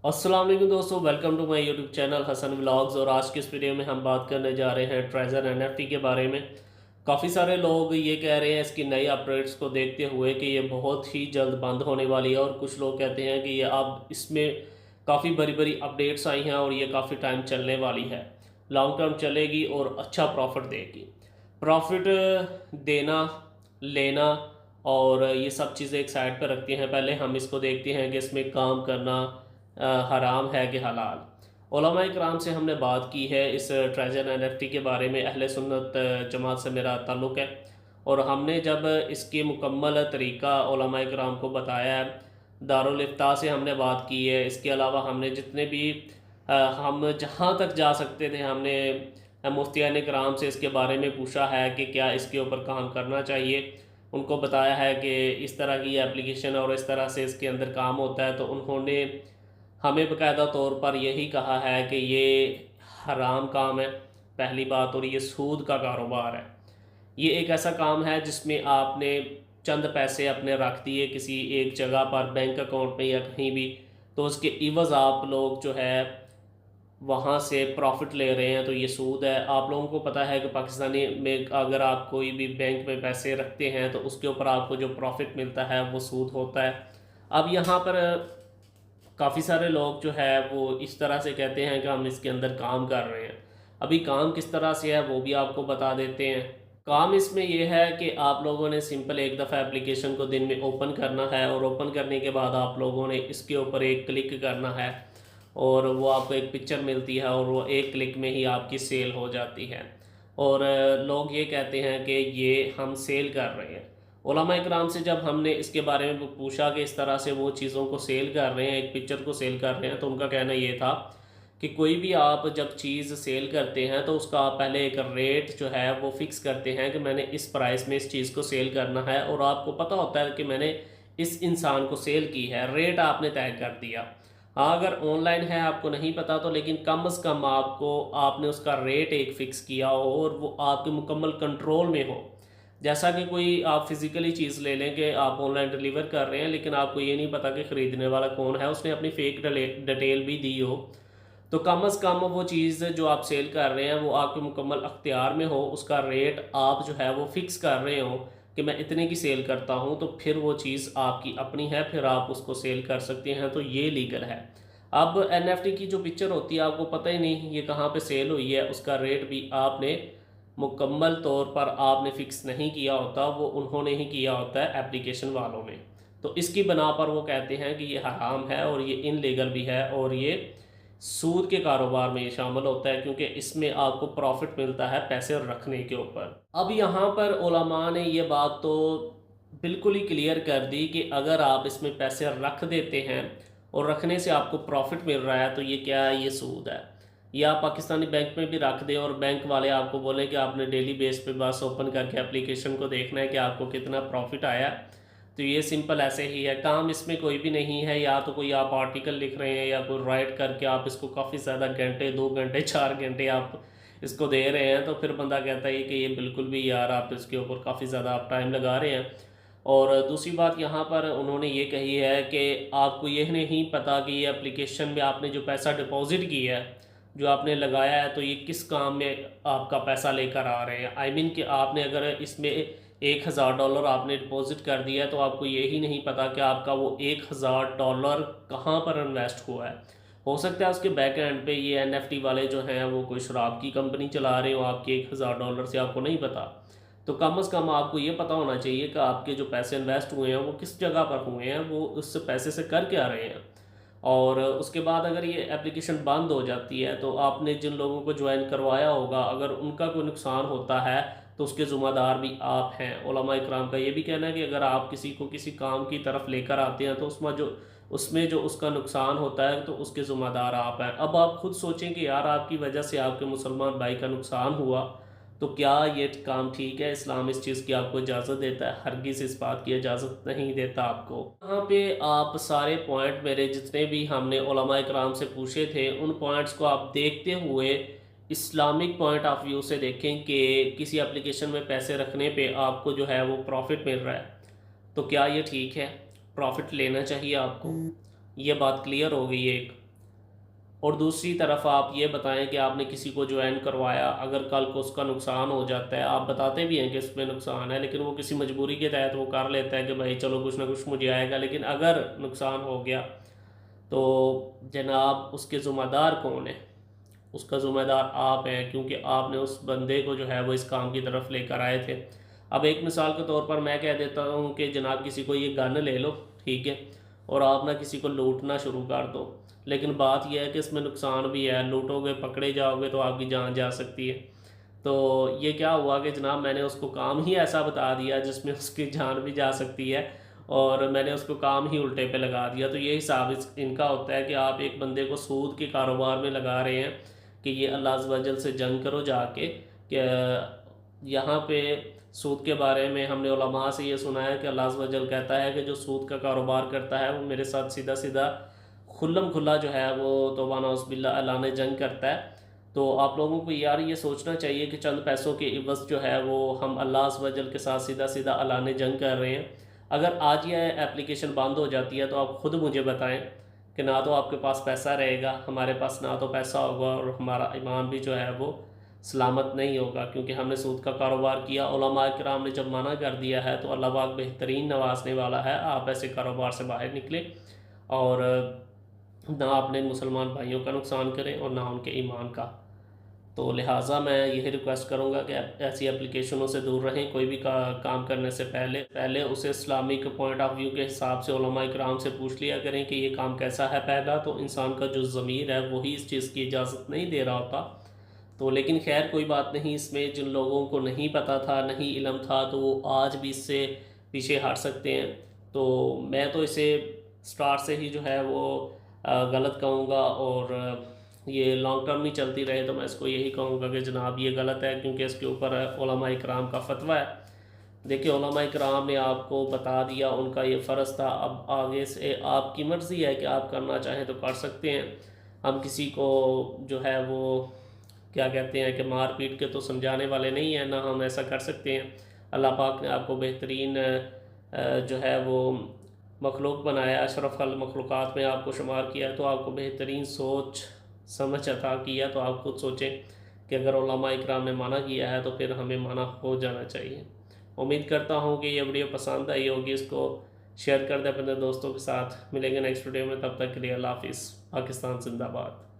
अस्सलाम वालेकुम दोस्तों, welcome to my YouTube channel Hasan vlogs. और आज की इस वीडियो में हम बात करने जा रहे हैं ट्रेजर एनएफटी के बारे में। काफ़ी सारे लोग ये कह रहे हैं इसकी नई अपडेट्स को देखते हुए कि ये बहुत ही जल्द बंद होने वाली है, और कुछ लोग कहते हैं कि ये अब इसमें काफ़ी बड़ी बड़ी अपडेट्स आई हैं और ये काफ़ी टाइम चलने वाली है, लॉन्ग टर्म चलेगी और अच्छा प्रॉफिट देगी। प्रॉफिट देना, लेना और ये सब चीज़ें एक साइड पर रखती हैं। पहले हम इसको देखते हैं कि इसमें काम करना हराम है कि हलाल। उलमा इकराम से हमने बात की है इस ट्रेजर एनएफटी के बारे में। अहले सुन्नत जमात से मेरा ताल्लुक़ है, और हमने जब इसके मुकम्मल तरीक़ा उलमा इकराम को बताया है, दारुल इफ्ता से हमने बात की है। इसके अलावा हमने जितने भी हम जहाँ तक जा सकते थे हमने मुफ्तियान इकराम से इसके बारे में पूछा है कि क्या इसके ऊपर काम करना चाहिए। उनको बताया है कि इस तरह की एप्लीकेशन और इस तरह से इसके अंदर काम होता है, तो उन्होंने हमें बाकायदा तौर पर यही कहा है कि ये हराम काम है पहली बात, और ये सूद का कारोबार है। ये एक ऐसा काम है जिसमें आपने चंद पैसे अपने रख दिए किसी एक जगह पर, बैंक अकाउंट में या कहीं भी, तो उसके इवज़ आप लोग जो है वहाँ से प्रॉफिट ले रहे हैं, तो ये सूद है। आप लोगों को पता है कि पाकिस्तानी में अगर आप कोई भी बैंक में पैसे रखते हैं तो उसके ऊपर आपको जो प्रॉफिट मिलता है वो सूद होता है। अब यहाँ पर काफ़ी सारे लोग जो है वो इस तरह से कहते हैं कि हम इसके अंदर काम कर रहे हैं। अभी काम किस तरह से है वो भी आपको बता देते हैं। काम इसमें यह है कि आप लोगों ने सिंपल एक दफ़ा एप्लीकेशन को दिन में ओपन करना है, और ओपन करने के बाद आप लोगों ने इसके ऊपर एक क्लिक करना है, और वो आपको एक पिक्चर मिलती है, और वो एक क्लिक में ही आपकी सेल हो जाती है। और लोग ये कहते हैं कि ये हम सेल कर रहे हैं। उलमा इकराम से जब हमने इसके बारे में पूछा कि इस तरह से वो चीज़ों को सेल कर रहे हैं, एक पिक्चर को सेल कर रहे हैं, तो उनका कहना ये था कि कोई भी आप जब चीज़ सेल करते हैं तो उसका आप पहले एक रेट जो है वो फ़िक्स करते हैं कि मैंने इस प्राइस में इस चीज़ को सेल करना है, और आपको पता होता है कि मैंने इस इंसान को सेल की है, रेट आपने तय कर दिया। हाँ, अगर ऑनलाइन है आपको नहीं पता तो, लेकिन कम से कम आपको आपने उसका रेट एक फ़िक्स किया हो और वो आपके मुकम्मल कंट्रोल में हो। जैसा कि कोई आप फिज़िकली चीज़ ले लें कि आप ऑनलाइन डिलीवर कर रहे हैं, लेकिन आपको ये नहीं पता कि ख़रीदने वाला कौन है, उसने अपनी फ़ेक डिटेल भी दी हो, तो कम से कम वो चीज़ जो आप सेल कर रहे हैं वो आपके मुकम्मल अख्तियार में हो, उसका रेट आप जो है वो फ़िक्स कर रहे हो कि मैं इतने की सेल करता हूँ, तो फिर वो चीज़ आपकी अपनी है, फिर आप उसको सेल कर सकते हैं, तो ये लीगल है। अब एनएफटी की जो पिक्चर होती है आपको पता ही नहीं ये कहाँ पे सेल हुई है, उसका रेट भी आपने मुकम्मल तौर पर आपने फ़िक्स नहीं किया होता, वो उन्होंने ही किया होता है एप्लीकेशन वालों ने। तो इसकी बना पर वो कहते हैं कि ये हराम है और ये इनलीगल भी है, और ये सूद के कारोबार में ये शामिल होता है, क्योंकि इसमें आपको प्रॉफिट मिलता है पैसे रखने के ऊपर। अब यहाँ पर उलमा ने ये बात तो बिल्कुल ही क्लियर कर दी कि अगर आप इसमें पैसे रख देते हैं और रखने से आपको प्रॉफिट मिल रहा है, तो ये क्या है, ये सूद है। या आप पाकिस्तानी बैंक में भी रख दें और बैंक वाले आपको बोलें कि आपने डेली बेस पे बस ओपन करके एप्लीकेशन को देखना है कि आपको कितना प्रॉफिट आया, तो ये सिंपल ऐसे ही है। काम इसमें कोई भी नहीं है, या तो कोई आप आर्टिकल लिख रहे हैं या कोई राइट करके आप इसको काफ़ी ज़्यादा घंटे, 2 घंटे, 4 घंटे आप इसको दे रहे हैं, तो फिर बंदा कहता है कि ये बिल्कुल भी यार आप इसके ऊपर काफ़ी ज़्यादा आप टाइम लगा रहे हैं। और दूसरी बात यहाँ पर उन्होंने ये कही है कि आपको यह नहीं पता कि ये एप्लीकेशन में आपने जो पैसा डिपॉज़िट किया है, जो आपने लगाया है, तो ये किस काम में आपका पैसा लेकर आ रहे हैं। आई मीन कि आपने अगर इसमें $1000 आपने डिपॉज़िट कर दिया है, तो आपको यही नहीं पता कि आपका वो $1000 कहाँ पर इन्वेस्ट हुआ है। हो सकता है उसके बैक एंड पे ये एनएफटी वाले जो हैं वो कोई शराब की कंपनी चला रहे हो, आपके $1000 से आपको नहीं पता। तो कम से कम आपको ये पता होना चाहिए कि आपके जो पैसे इन्वेस्ट हुए हैं वो किस जगह पर हुए हैं, वो उस पैसे से कर क्या रहे हैं। और उसके बाद अगर ये एप्लीकेशन बंद हो जाती है, तो आपने जिन लोगों को ज्वाइन करवाया होगा, अगर उनका कोई नुकसान होता है तो उसके ज़िम्मेदार भी आप हैं। उलमा इकराम का ये भी कहना है कि अगर आप किसी को किसी काम की तरफ लेकर आते हैं, तो उसमें जो उसका नुकसान होता है तो उसके ज़िम्मेदार आप हैं। अब आप खुद सोचें कि यार आपकी वजह से आपके मुसलमान भाई का नुकसान हुआ, तो क्या ये काम ठीक है? इस्लाम इस चीज़ की आपको इजाज़त देता है? हरगिज़ इस बात की इजाज़त नहीं देता आपको। यहाँ पे आप सारे पॉइंट मेरे जितने भी हमने उलमा इकराम से पूछे थे, उन पॉइंट्स को आप देखते हुए इस्लामिक पॉइंट ऑफ व्यू से देखें कि किसी एप्लीकेशन में पैसे रखने पे आपको जो है वो प्रॉफिट मिल रहा है, तो क्या ये ठीक है? प्रॉफिट लेना चाहिए आपको? ये बात क्लियर हो गई एक। और दूसरी तरफ आप ये बताएं कि आपने किसी को ज्वाइन करवाया, अगर कल को उसका नुकसान हो जाता है, आप बताते भी हैं कि इसमें नुकसान है, लेकिन वो किसी मजबूरी के तहत वो कर लेता है कि भाई चलो कुछ ना कुछ मुझे आएगा, लेकिन अगर नुकसान हो गया तो जनाब उसके ज़िम्मेदार कौन है? उसका ज़िम्मेदार आप हैं, क्योंकि आपने उस बंदे को जो है वो इस काम की तरफ लेकर आए थे। अब एक मिसाल के तौर पर मैं कह देता हूँ कि जनाब किसी को ये गन ले लो, ठीक है, और आप ना किसी को लूटना शुरू कर दो, लेकिन बात यह है कि इसमें नुकसान भी है, लूटोगे पकड़े जाओगे तो आपकी जान जा सकती है। तो ये क्या हुआ कि जनाब मैंने उसको काम ही ऐसा बता दिया जिसमें उसकी जान भी जा सकती है, और मैंने उसको काम ही उल्टे पे लगा दिया। तो ये हिसाब इनका होता है कि आप एक बंदे को सूद के कारोबार में लगा रहे हैं कि ये अल्लाह अज़्ज़ वजल से जंग करो जाके, कि यहाँ पे सूद के बारे में हमने उलमा से ये सुना है कि अल्लाह अज़्ज़ वजल कहता है कि जो सूद का कारोबार करता है वो मेरे साथ सीधा सीधा खुल्लम खुल्ला जो है वो तौबा नौज़ बिल्लाह ऐलान जंग करता है। तो आप लोगों को यार ये सोचना चाहिए कि चंद पैसों के इवज़ जो है वो हम अल्लाह अज़्ज़ वजल के साथ सीधा सीधा ऐलान जंग कर रहे हैं। अगर आज यह एप्लीकेशन बंद हो जाती है तो आप ख़ुद मुझे बताएं कि ना तो आपके पास पैसा रहेगा, हमारे पास ना तो पैसा होगा, और हमारा ईमान भी जो है वो सलामत नहीं होगा, क्योंकि हमने सूद का कारोबार किया। उलमा किराम ने जब मना कर दिया है तो अल्लाह पाक बेहतरीन नवाजने वाला है। आप ऐसे कारोबार से बाहर निकलें और ना अपने मुसलमान भाइयों का नुकसान करें और ना उनके ईमान का। तो लिहाजा मैं यही रिक्वेस्ट करूँगा कि ऐसी एप्लीकेशनों से दूर रहें। कोई भी काम करने से पहले उसे इस्लामिक पॉइंट ऑफ व्यू के हिसाब से उलमा इकराम से पूछ लिया करें कि ये काम कैसा है। पहला तो इंसान का जो ज़मीर है वही इस चीज़ की इजाज़त नहीं दे रहा होता। तो लेकिन खैर कोई बात नहीं, इसमें जिन लोगों को नहीं पता था, नहीं इल्म था, तो वो आज भी इससे पीछे हट सकते हैं। तो मैं तो इसे स्टार्ट से ही जो है वो गलत कहूँगा, और ये लॉन्ग टर्म नहीं चलती रहे तो मैं इसको यही कहूँगा कि जनाब ये गलत है, क्योंकि इसके ऊपर उलमा इकराम का फतवा है। देखिए उलमा इकराम ने आपको बता दिया, उनका ये फ़र्ज़ था। अब आगे से आपकी मर्ज़ी है कि आप करना चाहें तो कर सकते हैं। हम किसी को जो है वो क्या कहते हैं कि मार पीट के तो समझाने वाले नहीं हैं, ना हम ऐसा कर सकते हैं। अल्लाह पाक ने आपको बेहतरीन जो है वो मखलूक बनाया, अशरफ अल मखलूक़ात में आपको शुमार किया है, तो आपको बेहतरीन सोच समझ अता किया। तो आप खुद सोचें कि अगर उलमा इकराम ने माना किया है तो फिर हमें माना हो जाना चाहिए। उम्मीद करता हूँ कि ये वीडियो पसंद आई होगी। इसको शेयर कर दें अपने दोस्तों के साथ। मिलेंगे नेक्स्ट वीडियो में, तब तक के लिए अल्लाह हाफ़िज़। पाकिस्तान जिंदाबाद।